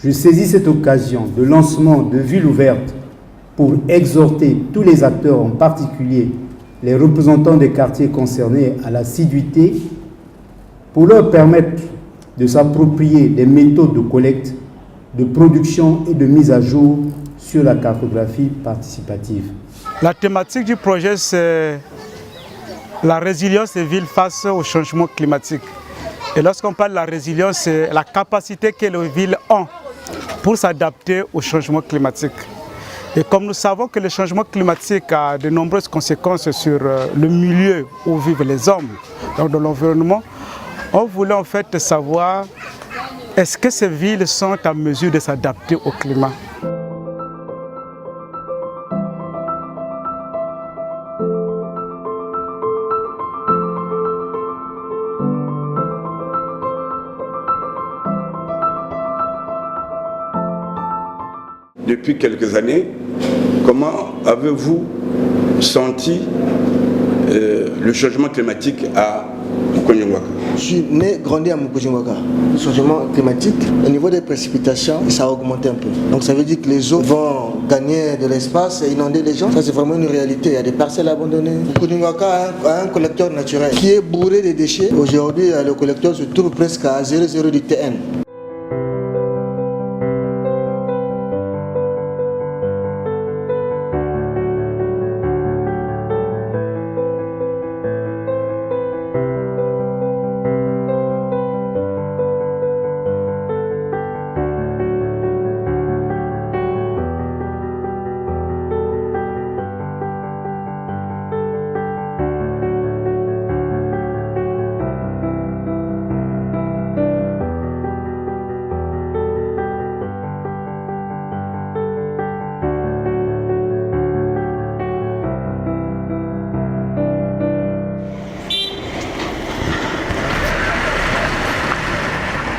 Je saisis cette occasion de lancement de Ville ouverte pour exhorter tous les acteurs, en particulier les représentants des quartiers concernés, à l'assiduité pour leur permettre de s'approprier des méthodes de collecte, de production et de mise à jour sur la cartographie participative. La thématique du projet, c'est la résilience des villes face au changement climatique. Et lorsqu'on parle de la résilience, c'est la capacité que les villes ont pour s'adapter au changement climatique. Et comme nous savons que le changement climatique a de nombreuses conséquences sur le milieu où vivent les hommes, donc dans l'environnement, on voulait en fait savoir est-ce que ces villes sont en mesure de s'adapter au climat. Depuis quelques années, comment avez-vous senti le changement climatique à Mukonyingwaka? Je suis né, grandi à Mukonyingwaka. Le changement climatique, au niveau des précipitations, ça a augmenté un peu. Donc ça veut dire que les eaux vont gagner de l'espace et inonder les gens. Ça c'est vraiment une réalité. Il y a des parcelles abandonnées. Mukonyingwaka a un collecteur naturel qui est bourré de déchets. Aujourd'hui, le collecteur se trouve presque à 0,0 du TN.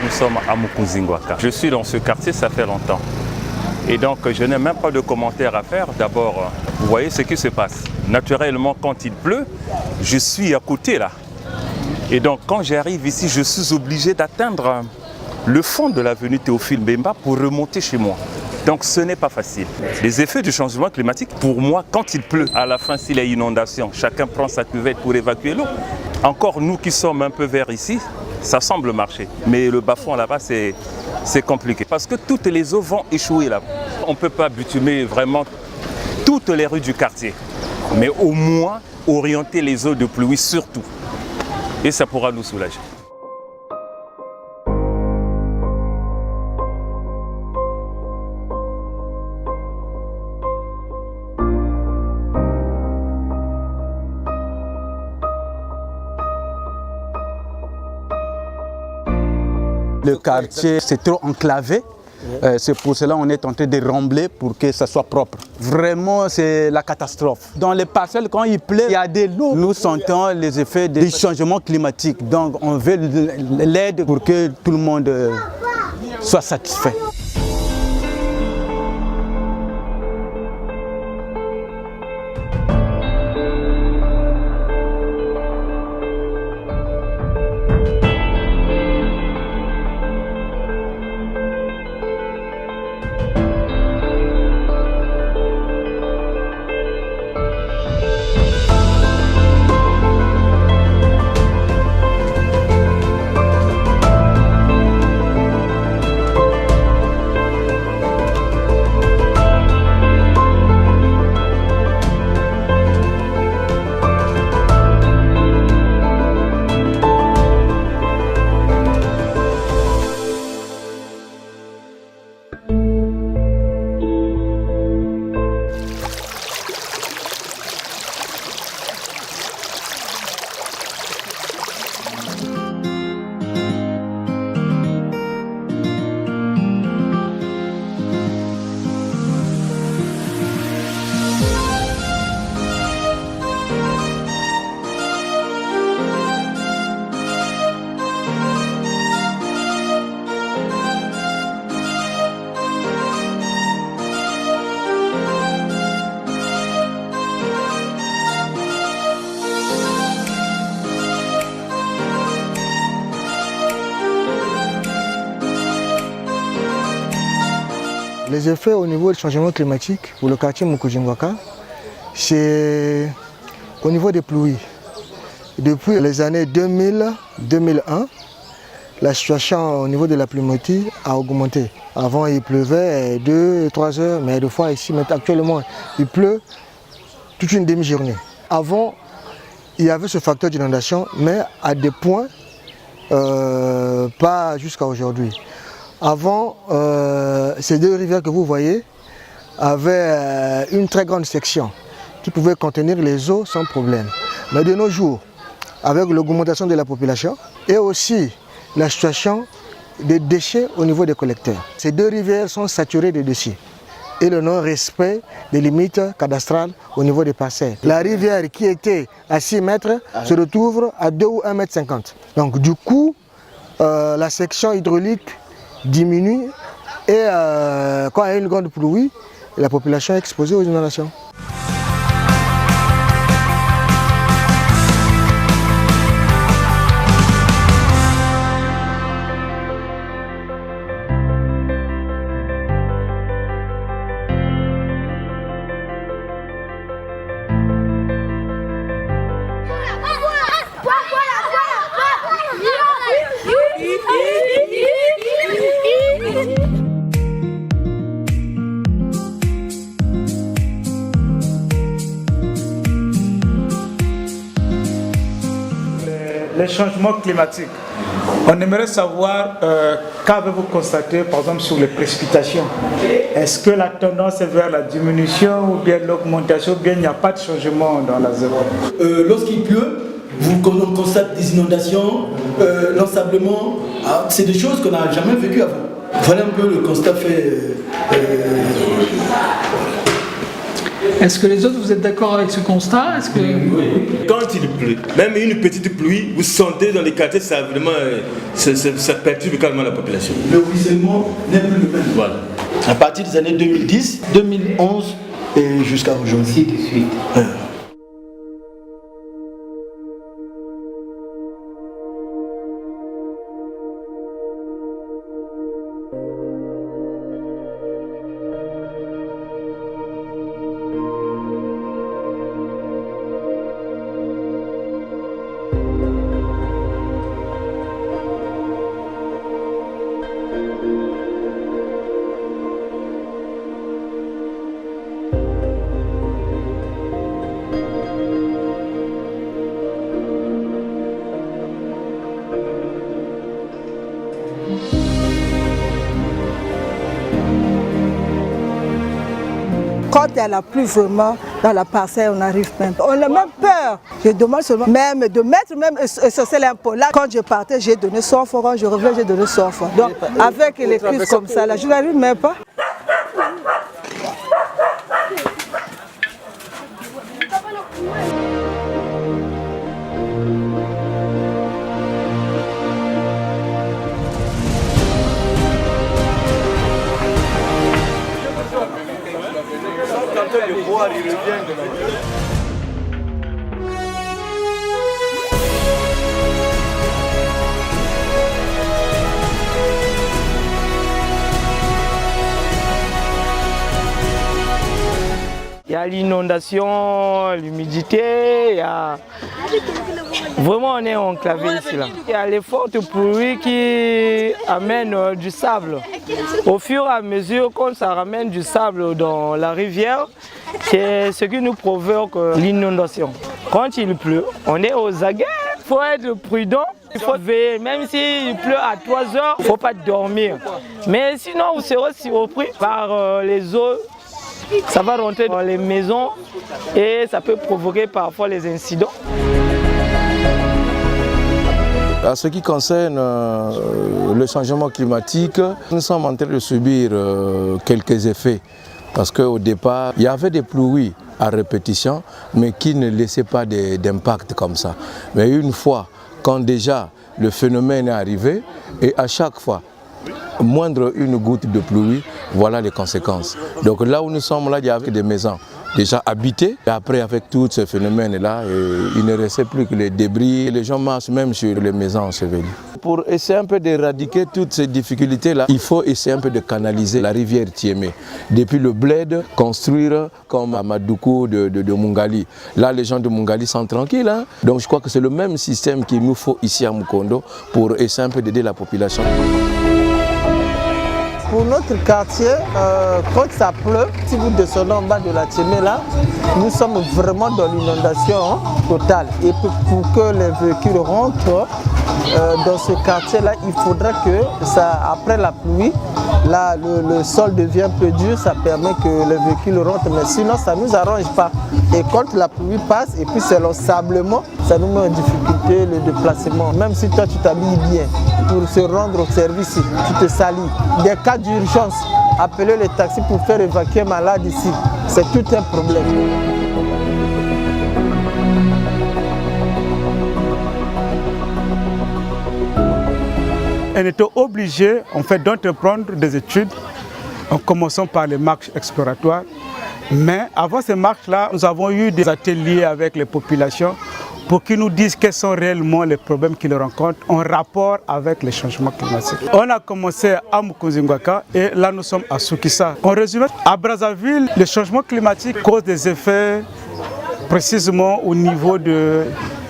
Nous sommes à Mukonyingwaka. Je suis dans ce quartier, ça fait longtemps. Et donc, je n'ai même pas de commentaires à faire. D'abord, vous voyez ce qui se passe. Naturellement, quand il pleut, je suis à côté là. Et donc, quand j'arrive ici, je suis obligé d'atteindre le fond de l'avenue Théophile Mbemba pour remonter chez moi. Donc, ce n'est pas facile. Les effets du changement climatique, pour moi, quand il pleut, à la fin, s'il y a inondation, chacun prend sa cuvette pour évacuer l'eau. Encore nous qui sommes un peu vers ici, ça semble marcher. Mais le bas-fond là-bas, c'est compliqué. Parce que toutes les eaux vont échouer là. On ne peut pas bitumer vraiment toutes les rues du quartier. Mais au moins, orienter les eaux de pluie surtout. Et ça pourra nous soulager. Le quartier, c'est trop enclavé. C'est pour cela qu'on est en train de rembler pour que ça soit propre. Vraiment, c'est la catastrophe. Dans les parcelles, quand il pleut, il y a de l'eau. Nous sentons les effets du changement climatique. Donc, on veut l'aide pour que tout le monde soit satisfait. Les effets au niveau du changement climatique pour le quartier Mukujingwaka, c'est au niveau des pluies. Depuis les années 2000-2001, la situation au niveau de la pluviométrie a augmenté. Avant, il pleuvait 2-3 heures, mais des fois ici, actuellement, il pleut toute une demi-journée. Avant, il y avait ce facteur d'inondation, mais à des points, pas jusqu'à aujourd'hui. Avant, ces deux rivières que vous voyez avaient une très grande section qui pouvait contenir les eaux sans problème. Mais de nos jours, avec l'augmentation de la population et aussi la situation des déchets au niveau des collecteurs, ces deux rivières sont saturées de déchets et le non-respect des limites cadastrales au niveau des parcelles. La rivière qui était à 6 mètres se retrouve à 2 ou 1,50 m. Donc du coup, la section hydraulique diminue et quand il y a une grande pluie, la population est exposée aux inondations. Les changements climatiques. On aimerait savoir qu'avez-vous constaté par exemple sur les précipitations. Est-ce que la tendance est vers la diminution ou bien l'augmentation ou bien il n'y a pas de changement dans la zone? Lorsqu'il pleut, on constate des inondations, l'ensablement, c'est des choses qu'on n'a jamais vécues avant. Voilà un peu le constat fait. Est-ce que les autres, vous êtes d'accord avec ce constat? Oui. Quand il pleut, même une petite pluie, vous sentez dans les quartiers, ça vraiment, ça perturbe calmement la population. Le ruissellement n'est plus le même. Voilà. À partir des années 2010, 2011 et jusqu'à aujourd'hui. De suite. Quand il y a la pluie vraiment dans la parcelle, on arrive même. On a même peur. Je demande seulement même de mettre même essentiel un peu. Là, quand je partais, j'ai donné 100 francs. Quand je reviens, j'ai donné 100 francs. Donc, avec les crises comme ça, là, je n'arrive même pas. Le roi, il revient de la... Il y a l'inondation, l'humidité, il y a... Vraiment on est enclavé ici là. Il y a les fortes pluies qui amènent du sable. Au fur et à mesure qu'on ça ramène du sable dans la rivière, c'est ce qui nous provoque l'inondation. Quand il pleut, on est aux aguets, il faut être prudent. Il faut veiller, même s'il pleut à 3 heures, il ne faut pas dormir. Mais sinon vous serez surpris par les eaux. Ça va rentrer dans les maisons et ça peut provoquer parfois les incidents. En ce qui concerne le changement climatique, nous sommes en train de subir quelques effets. Parce qu'au départ, il y avait des pluies à répétition, mais qui ne laissaient pas d'impact comme ça. Mais une fois, quand déjà le phénomène est arrivé, et à chaque fois, moindre une goutte de pluie, voilà les conséquences. Donc là où nous sommes, là, il y avait des maisons déjà habitées. Et après, avec tous ces phénomènes-là, il ne restait plus que les débris. Les gens marchent même sur les maisons ensevelies. pour essayer un peu d'éradiquer toutes ces difficultés-là, il faut essayer un peu de canaliser la rivière Tiémé. Depuis le bled, construire comme à Madoukou de Mungali. Là, les gens de Mungali sont tranquilles. Hein? Donc je crois que c'est le même système qu'il nous faut ici à Mukondo pour essayer un peu d'aider la population. Pour notre quartier, quand ça pleut, si vous descendez en bas de la Tiémé là, nous sommes vraiment dans l'inondation totale. Et pour que les véhicules rentrent dans ce quartier-là, il faudra que après la pluie, là, le sol devient peu dur, ça permet que les véhicules rentrent, mais sinon ça ne nous arrange pas. Et quand la pluie passe, et puis c'est l'ensablement, ça nous met en difficulté le déplacement. Même si toi tu t'habilles bien, pour se rendre au service, tu te salis. Des cas d'urgence, appeler les taxis pour faire évacuer malade ici, c'est tout un problème. On était obligé en fait, d'entreprendre des études en commençant par les marches exploratoires. Mais avant ces marches-là, nous avons eu des ateliers avec les populations pour qu'ils nous disent quels sont réellement les problèmes qu'ils rencontrent en rapport avec les changements climatiques. On a commencé à Mukunzingwaka et là nous sommes à Soukissa. En résumé, à Brazzaville, le changement climatique cause des effets précisément au niveau de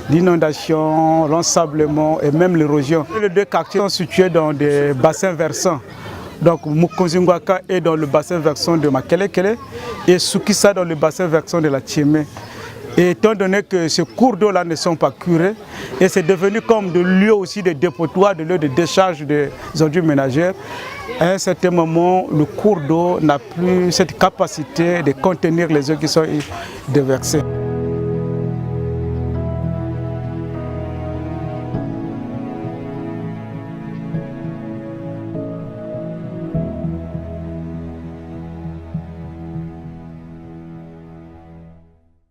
l'inondation, l'ensablement et même l'érosion. Les deux quartiers sont situés dans des bassins versants. Donc Mukunzingwaka est dans le bassin versant de Makelekele et Soukissa dans le bassin versant de la Tiémé. Et étant donné que ces cours d'eau-là ne sont pas curés, et c'est devenu comme de lieux aussi de dépotoir, de lieux de décharge des ordures ménagères, à un certain moment, le cours d'eau n'a plus cette capacité de contenir les eaux qui sont déversées.